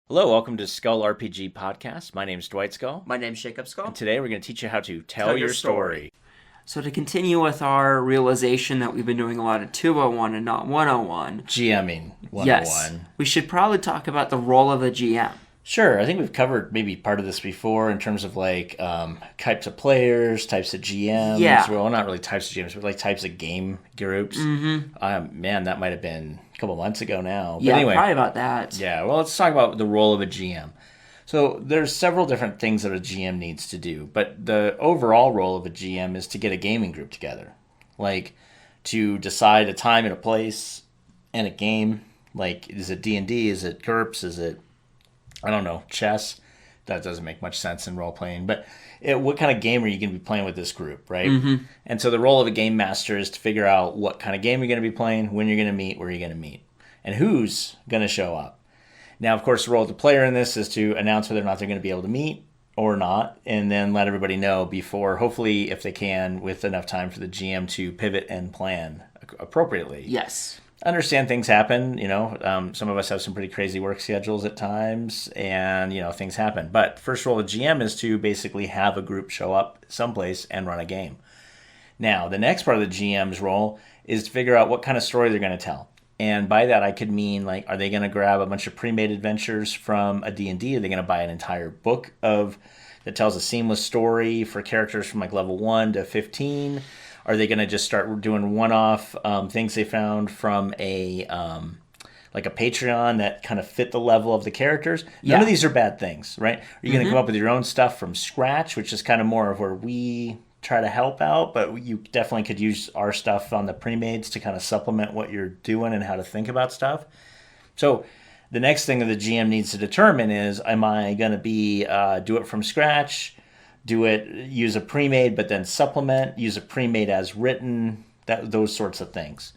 Hello, welcome to Skull RPG Podcast. My name's Dwight Skull. My name's Jacob Skull. And today we're going to teach you how to tell your story. So to continue with our realization that we've been doing a lot of 201 and not 101. GMing 101. Yes, we should probably talk about the role of a GM. Sure, I think we've covered maybe part of this before in terms of like types of players, types of GMs. Yeah. Well, not really types of GMs, but like types of game groups. Mm-hmm. Man, that might have been a couple months ago now. But Yeah, anyway, probably about that. Yeah, well, let's talk about the role of a GM. So there's several different things that a GM needs to do, but the overall role of a GM is to get a gaming group together. Like to decide a time and a place and a game. Like, is it D&D? Is it GURPS? Is it, I don't know, chess? That doesn't make much sense in role-playing. But what kind of game are you going to be playing with this group, right? Mm-hmm. And so the role of a game master is to figure out what kind of game you're going to be playing, when you're going to meet, where you're going to meet, and who's going to show up. Now, of course, the role of the player in this is to announce whether or not they're going to be able to meet or not, and then let everybody know before, hopefully, if they can, with enough time for the GM to pivot and plan appropriately. Yes. Understand things happen, some of us have some pretty crazy work schedules at times, and, things happen. But first role of GM is to basically have a group show up someplace and run a game. Now, the next part of the GM's role is to figure out what kind of story they're going to tell. And by that, I could mean, like, are they going to grab a bunch of pre-made adventures from a D&D? Are they going to buy an entire book that tells a seamless story for characters from, like, level 1 to 15? Are they going to just start doing one-off things they found from a Patreon that kind of fit the level of the characters? None of these are bad things, right? Are you going to come up with your own stuff from scratch, which is kind of more of where we try to help out, but you definitely could use our stuff on the pre-mades to kind of supplement what you're doing and how to think about stuff. So the next thing that the GM needs to determine is, am I going to be do it from scratch, use a pre-made but then supplement, use a pre-made as written, those sorts of things.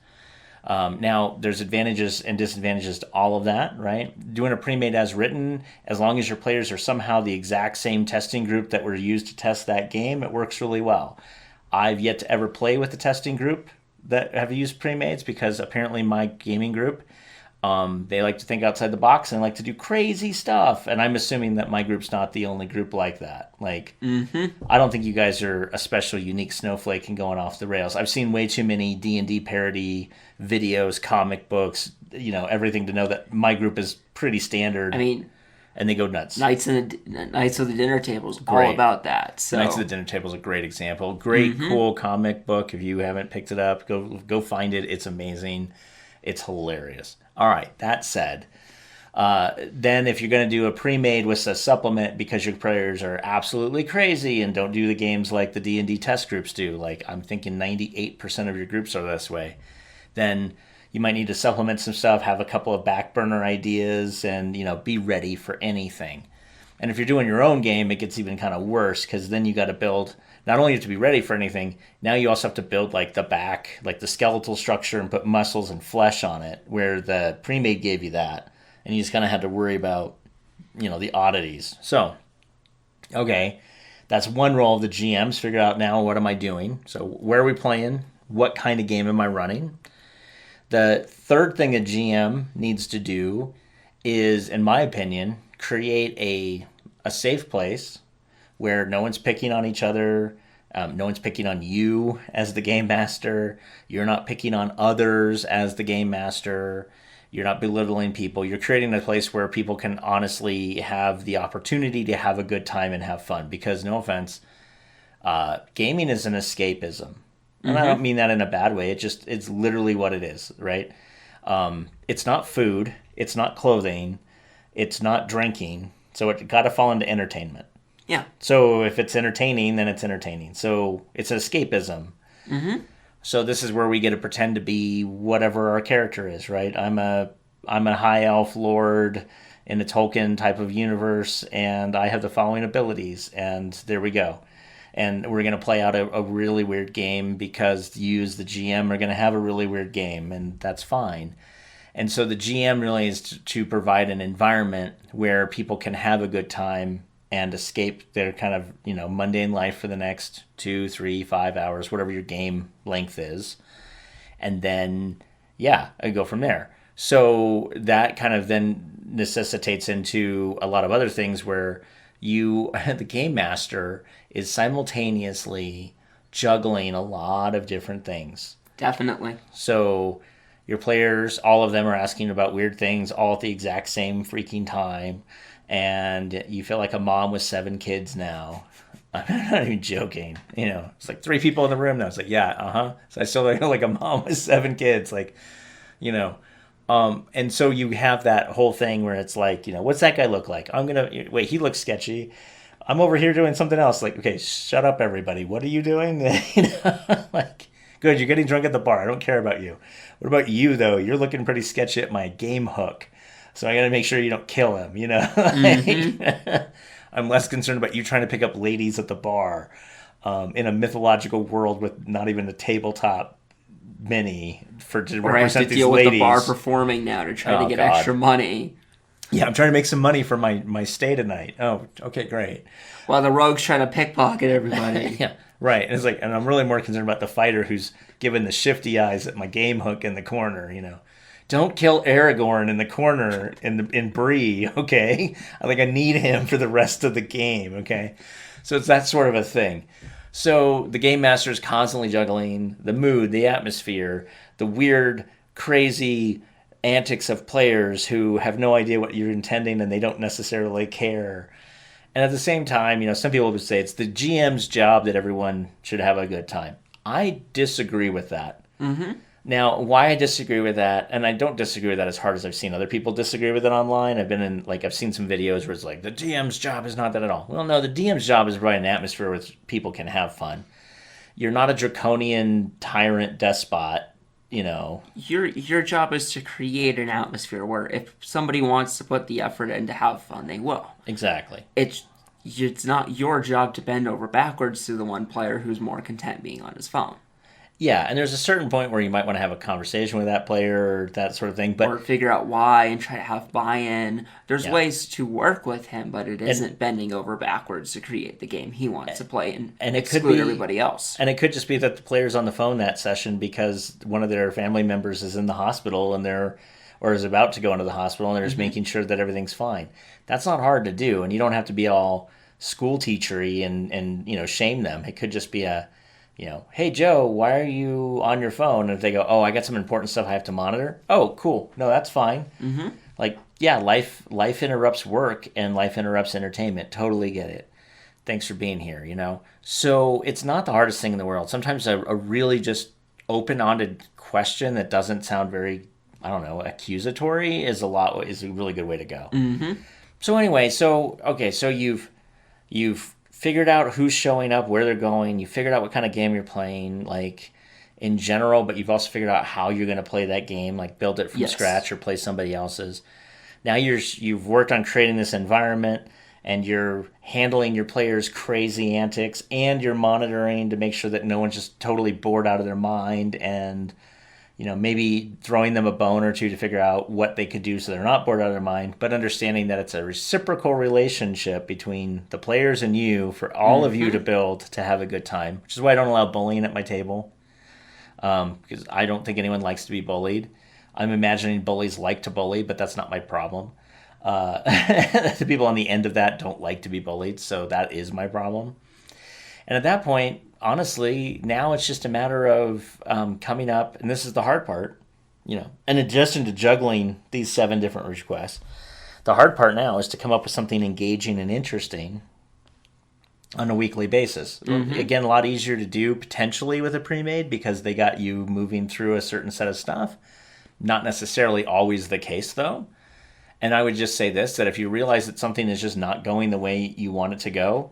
Now, there's advantages and disadvantages to all of that, right? Doing a pre-made as written, as long as your players are somehow the exact same testing group that were used to test that game, it works really well. I've yet to ever play with a testing group that have used pre-mades because apparently my gaming group, they like to think outside the box and like to do crazy stuff. And I'm assuming that my group's not the only group like that. Like, I don't think you guys are a special, unique snowflake and going off the rails. I've seen way too many D&D parody videos, comic books, everything to know that my group is pretty standard. I mean, and they go nuts. Knights of the Dinner Table is all about that. So. Knights of the Dinner Table is a great example. Great, cool comic book. If you haven't picked it up, go find it. It's amazing. It's hilarious. All right, that said, then if you're going to do a pre-made with a supplement because your players are absolutely crazy and don't do the games like the D&D test groups do, like I'm thinking 98% of your groups are this way, then you might need to supplement some stuff, have a couple of back burner ideas, and be ready for anything. And if you're doing your own game, it gets even kind of worse because then you got to build. Not only to be ready for anything, now you also have to build like the back, like the skeletal structure and put muscles and flesh on it, where the pre-made gave you that. And you just kind of had to worry about, the oddities. So, okay, that's one role of the GMs. Figure out now, what am I doing? So where are we playing? What kind of game am I running? The third thing a GM needs to do is, in my opinion, create a safe place where no one's picking on each other, no one's picking on you as the game master, you're not picking on others as the game master, you're not belittling people, you're creating a place where people can honestly have the opportunity to have a good time and have fun. Because, no offense, gaming is an escapism. And I don't mean that in a bad way, it's literally what it is, right? It's not food, it's not clothing, it's not drinking, so it got to fall into entertainment. Yeah. So if it's entertaining, then it's entertaining. So it's escapism. Mm-hmm. So this is where we get to pretend to be whatever our character is, right? I'm a high elf lord in a Tolkien type of universe, and I have the following abilities, and there we go. And we're going to play out a really weird game because you as the GM are going to have a really weird game, and that's fine. And so the GM really is to provide an environment where people can have a good time and escape their kind of, mundane life for the next 2, 3, 5 hours, whatever your game length is. And then, I go from there. So that kind of then necessitates into a lot of other things where you, the game master, is simultaneously juggling a lot of different things. Definitely. So your players, all of them are asking about weird things all at the exact same freaking time. And you feel like a mom with 7 kids now. I'm not even joking. It's like 3 people in the room now. It's like, yeah, So I still feel like a mom with 7 kids. Like, you know. And so you have that whole thing where it's like, what's that guy look like? Wait, he looks sketchy. I'm over here doing something else. Like, okay, shut up, everybody. What are you doing? Like, good, you're getting drunk at the bar. I don't care about you. What about you, though? You're looking pretty sketchy at my game hook. So I got to make sure you don't kill him, Mm-hmm. I'm less concerned about you trying to pick up ladies at the bar in a mythological world with not even a tabletop mini to Or I have to represent these deal with ladies. the bar performing now to try to Oh, get God. extra money. Yeah, I'm trying to make some money for my stay tonight. Oh, okay, great. While the rogue's trying to pickpocket everybody. Yeah, right. And it's like, and I'm really more concerned about the fighter who's giving the shifty eyes at my game hook in the corner. Don't kill Aragorn in the corner in Bree, okay? I need him for the rest of the game, okay? So it's that sort of a thing. So the game master is constantly juggling the mood, the atmosphere, the weird, crazy antics of players who have no idea what you're intending and they don't necessarily care. And at the same time, some people would say it's the GM's job that everyone should have a good time. I disagree with that. Mm-hmm. Now, why I disagree with that, and I don't disagree with that as hard as I've seen other people disagree with it online. I've seen some videos where it's like, the DM's job is not that at all. Well, no, the DM's job is to provide an atmosphere where people can have fun. You're not a draconian tyrant despot, Your job is to create an atmosphere where if somebody wants to put the effort in to have fun, they will. Exactly. It's not your job to bend over backwards to the one player who's more content being on his phone. Yeah, and there's a certain point where you might want to have a conversation with that player or that sort of thing. But or figure out why and try to have buy-in. There's ways to work with him, but it isn't bending over backwards to create the game he wants to play and it could exclude be everybody else. And it could just be that the player's on the phone that session because one of their family members is in the hospital or is about to go into the hospital and they're just making sure that everything's fine. That's not hard to do, and you don't have to be all school teachery and shame them. It could just be hey, Joe, why are you on your phone? And if they go, oh, I got some important stuff I have to monitor. Oh, cool. No, that's fine. Mm-hmm. Life interrupts work and life interrupts entertainment. Totally get it. Thanks for being here, So it's not the hardest thing in the world. Sometimes a really just open-ended question that doesn't sound very, accusatory is a really good way to go. Mm-hmm. So anyway, so you've figured out who's showing up, where they're going. You figured out what kind of game you're playing, like in general, but you've also figured out how you're going to play that game, like build it from scratch or play somebody else's. Now you've worked on creating this environment, and you're handling your players' crazy antics, and you're monitoring to make sure that no one's just totally bored out of their mind, and maybe throwing them a bone or two to figure out what they could do so they're not bored out of their mind, but understanding that it's a reciprocal relationship between the players and you for all of you to build to have a good time, which is why I don't allow bullying at my table, because I don't think anyone likes to be bullied. I'm imagining bullies like to bully, but that's not my problem. The people on the end of that don't like to be bullied, so that is my problem. And at that point, honestly, now it's just a matter of coming up, and this is the hard part, in addition to juggling these 7 different requests, the hard part now is to come up with something engaging and interesting on a weekly basis. Mm-hmm. Again, a lot easier to do potentially with a pre-made because they got you moving through a certain set of stuff. Not necessarily always the case, though. And I would just say this, that if you realize that something is just not going the way you want it to go,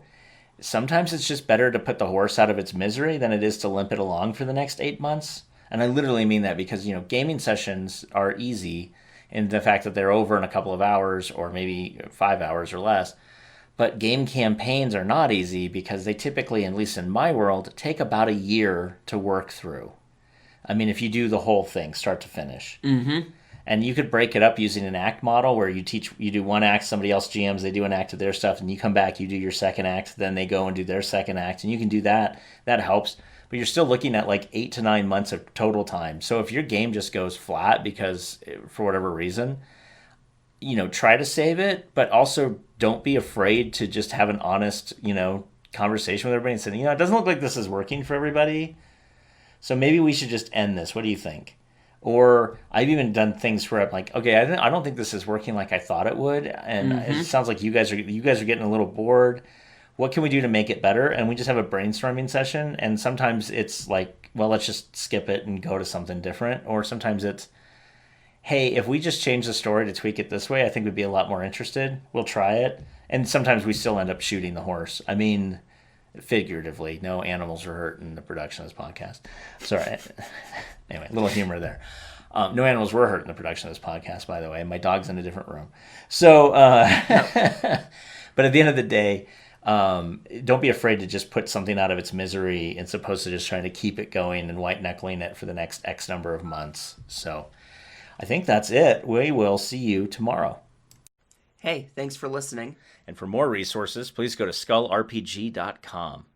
sometimes it's just better to put the horse out of its misery than it is to limp it along for the next 8 months. And I literally mean that because, gaming sessions are easy in the fact that they're over in a couple of hours or maybe 5 hours or less. But game campaigns are not easy because they typically, at least in my world, take about a year to work through. I mean, if you do the whole thing, start to finish. Mm-hmm. And you could break it up using an act model where you do one act, somebody else GMs, they do an act of their stuff, and you come back, you do your second act, then they go and do their second act, and you can do that. That helps. but you're still looking at like 8 to 9 months of total time. So if your game just goes flat because for whatever reason, try to save it, but also don't be afraid to just have an honest, conversation with everybody and say, it doesn't look like this is working for everybody. So maybe we should just end this. What do you think? Or I've even done things where I'm like, okay, I don't think this is working like I thought it would, and it sounds like you guys are getting a little bored. What can we do to make it better? And we just have a brainstorming session. And sometimes it's like, well, let's just skip it and go to something different. Or sometimes it's, hey, if we just change the story to tweak it this way, I think we'd be a lot more interested. We'll try it. And sometimes we still end up shooting the horse. I mean, figuratively, no animals were hurt in the production of this podcast. Sorry. Anyway, a little humor there. No animals were hurt in the production of this podcast, by the way. My dog's in a different room. So, but at the end of the day, don't be afraid to just put something out of its misery as opposed to just trying to keep it going and white knuckling it for the next X number of months. So I think that's it. We will see you tomorrow. Hey, thanks for listening. And for more resources, please go to skullrpg.com.